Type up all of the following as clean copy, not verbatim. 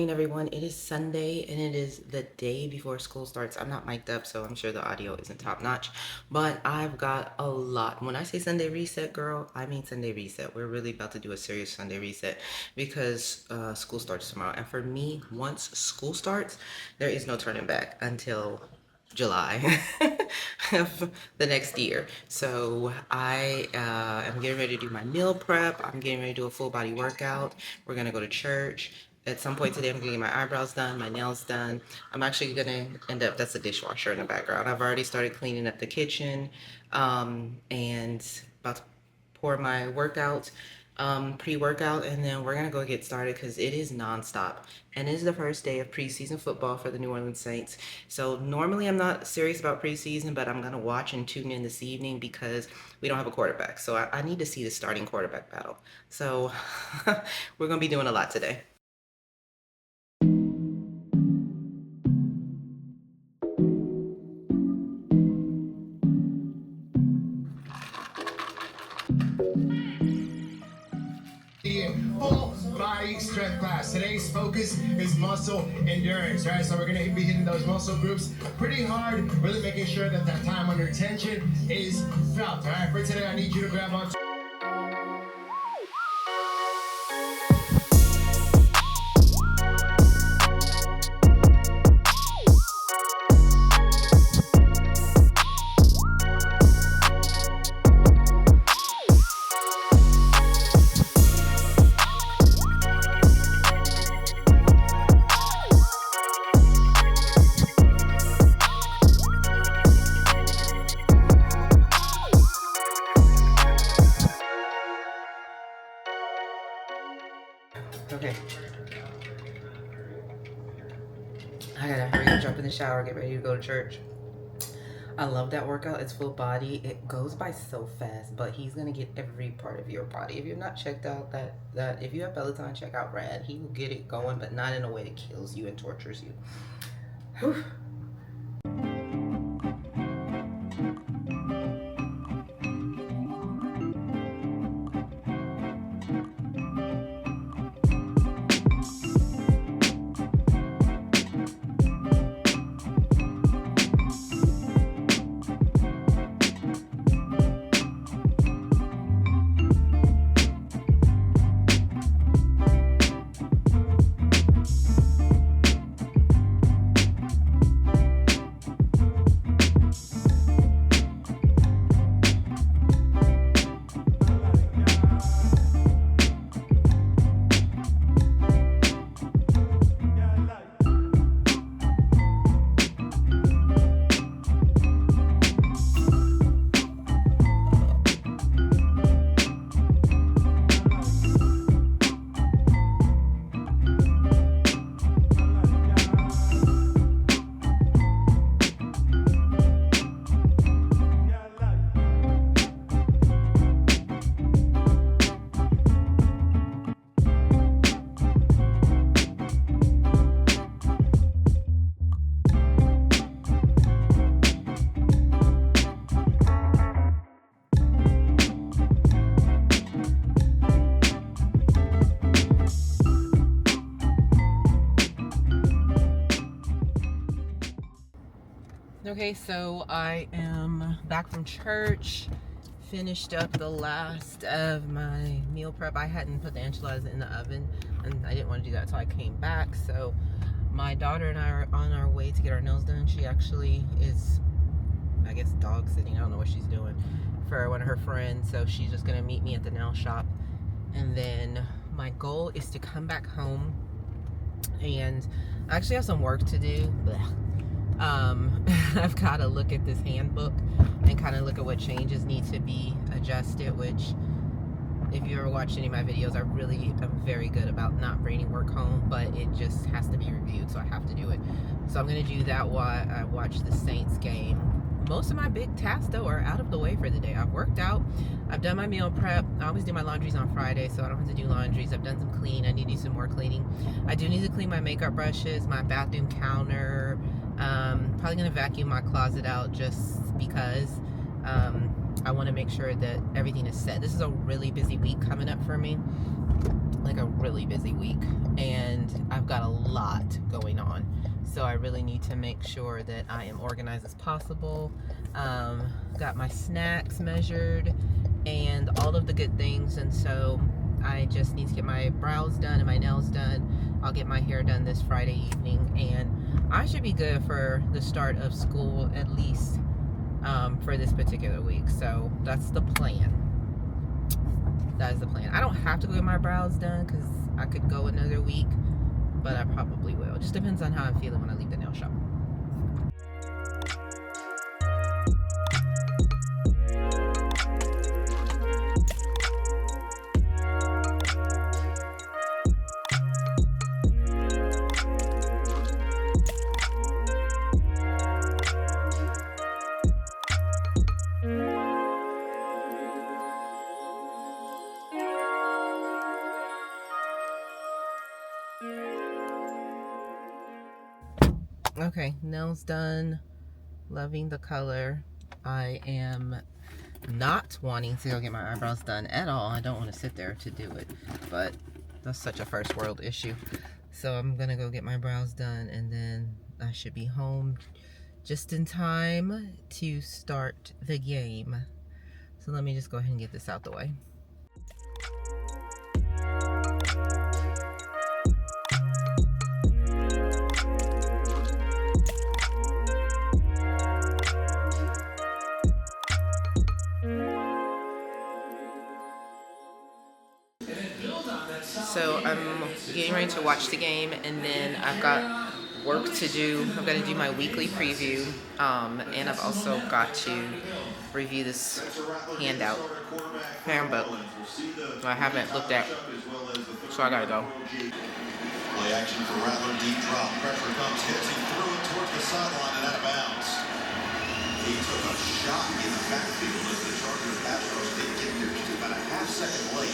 morning, everyone. It is Sunday and it is the day before school starts. I'm not mic'd up, so I'm sure the audio isn't top notch, but I've got a lot. When I say Sunday reset, girl, I mean Sunday reset. We're really about to do a serious Sunday reset because school starts tomorrow. And for me, once school starts, there is no turning back until July of the next year. So I am getting ready to do my meal prep. I'm getting ready to do a full body workout. We're gonna go to church. At some point today, I'm gonna get my eyebrows done, my nails done. I'm actually gonna end up, that's a dishwasher in the background. I've already started cleaning up the kitchen and about to pour my workout, pre-workout, and then we're gonna go get started because it is nonstop. And it is the first day of preseason football for the New Orleans Saints. So normally I'm not serious about preseason, but I'm gonna watch and tune in this evening because we don't have a quarterback. So I need to see the starting quarterback battle. So we're gonna be doing a lot today. Full body strength class. Today's focus is muscle endurance, right? So we're gonna be hitting those muscle groups pretty hard, really making sure that that time under tension is felt. All right, for today, I need you to grab on. Okay. I gotta hurry up, jump in the shower, get ready to go to church. I love that workout. It's full body. It goes by so fast, but he's gonna get every part of your body. If you're not checked out that if you have Peloton, check out Rad. He will get it going, but not in a way that kills you and tortures you. Whew. Okay, so I am back from church, finished up the last of my meal prep. I hadn't put the enchiladas in the oven, and I didn't want to do that until I came back. So my daughter and I are on our way to get our nails done. She actually is, I guess, dog sitting. I don't know what she's doing for one of her friends. So she's just going to meet me at the nail shop. And then my goal is to come back home, and I actually have some work to do. Blech. I've got to look at this handbook and kind of look at what changes need to be adjusted, which if you ever watched any of my videos, I really am very good about not bringing work home, but it just has to be reviewed, so I have to do it. So I'm going to do that while I watch the Saints game. Most of my big tasks, though, are out of the way for the day. I've worked out. I've done my meal prep. I always do my laundries on Friday, so I don't have to do laundries. I've done some cleaning. I need to do some more cleaning. I do need to clean my makeup brushes, my bathroom counter. Probably going to vacuum my closet out just because I want to make sure that everything is set. This is a really busy week coming up for me. like a really busy week, and I've got a lot going on. So I really need to make sure that I am organized as possible. Got my snacks measured and all of the good things, and so I just need to get my brows done and my nails done. I'll get my hair done this Friday evening, and I should be good for the start of school, at least for this particular week. So that's the plan. That is the plan. I don't have to go get my brows done because I could go another week, but I probably will. It just depends on how I'm feeling when I leave the nail shop. Okay, nails done. Loving the color. I am not wanting to go get my eyebrows done at all. I don't want to sit there to do it, but that's such a first world issue. So I'm gonna go get my brows done, and then I should be home just in time to start the game. So let me just go ahead and get this out the way. So I'm getting ready to watch the game, and then I've got work to do. I've got to do my weekly preview, and I've also got to review this handbook I haven't looked at, so I gotta go. Play action for Rattler, deep drop, pressure comes, hits, he threw it towards the sideline and out of bounds. He took a shot in the backfield as the Chargers Astros did get there just about a half second late.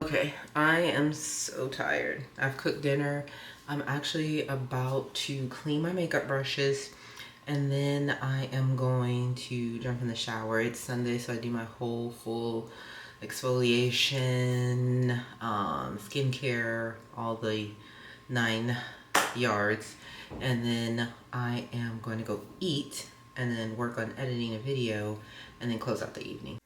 Okay, I am so tired. I've cooked dinner. I'm actually about to clean my makeup brushes, and then I am going to jump in the shower. It's Sunday, so I do my whole full exfoliation, skincare, all the 9 yards. And then I am going to go eat and then work on editing a video and then close out the evening.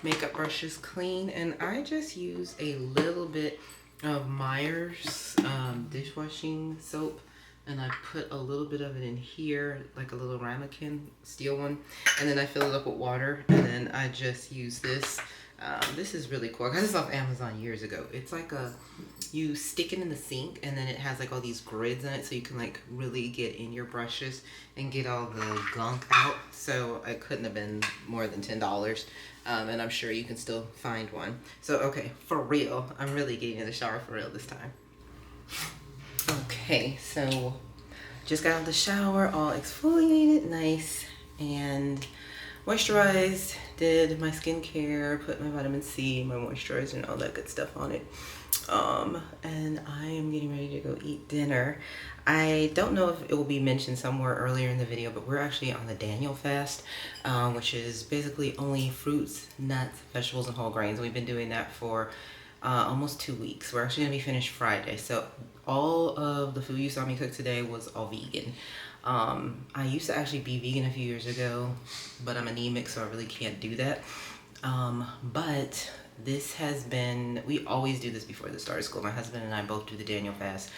Makeup brushes clean, and I just use a little bit of Meyer's dishwashing soap, and I put a little bit of it in here, like a little ramekin steel one, and then I fill it up with water, and then I just use this. This is really cool. I got this off Amazon years ago. It's like you stick it in the sink, and then it has like all these grids in it, so you can like really get in your brushes and get all the gunk out. So it couldn't have been more than $10, and I'm sure you can still find one. So okay, for real, I'm really getting in the shower for real this time. Okay, so just got out of the shower, all exfoliated, nice, and moisturized, did my skincare, put my vitamin C, my moisturizer, and all that good stuff on it. And I am getting ready to go eat dinner. I don't know if it will be mentioned somewhere earlier in the video, but we're actually on the Daniel fast, which is basically only fruits, nuts, vegetables, and whole grains. We've been doing that for almost 2 weeks. We're actually gonna be finished Friday. So all of the food you saw me cook today was all vegan. I used to actually be vegan a few years ago, but I'm anemic, so I really can't do that. But this has been, we always do this before the start of school. My husband and I both do the Daniel fast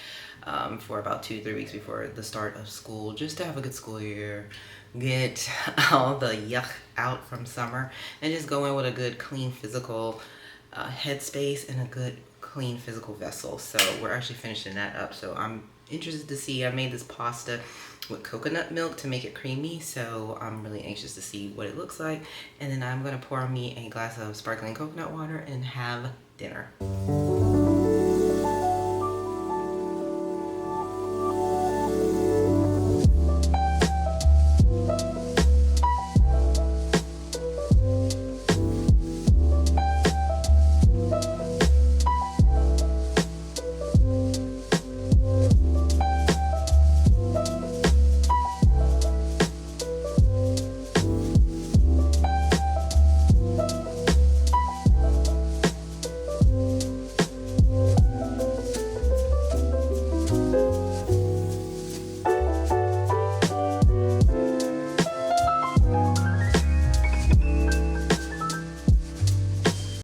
for about 2-3 weeks before the start of school, just to have a good school year, get all the yuck out from summer, and just go in with a good, clean, physical headspace and a good, clean, physical vessel. So we're actually finishing that up. So I'm interested to see, I made this pasta with coconut milk to make it creamy, so I'm really anxious to see what it looks like. And then I'm gonna pour me a glass of sparkling coconut water and have dinner.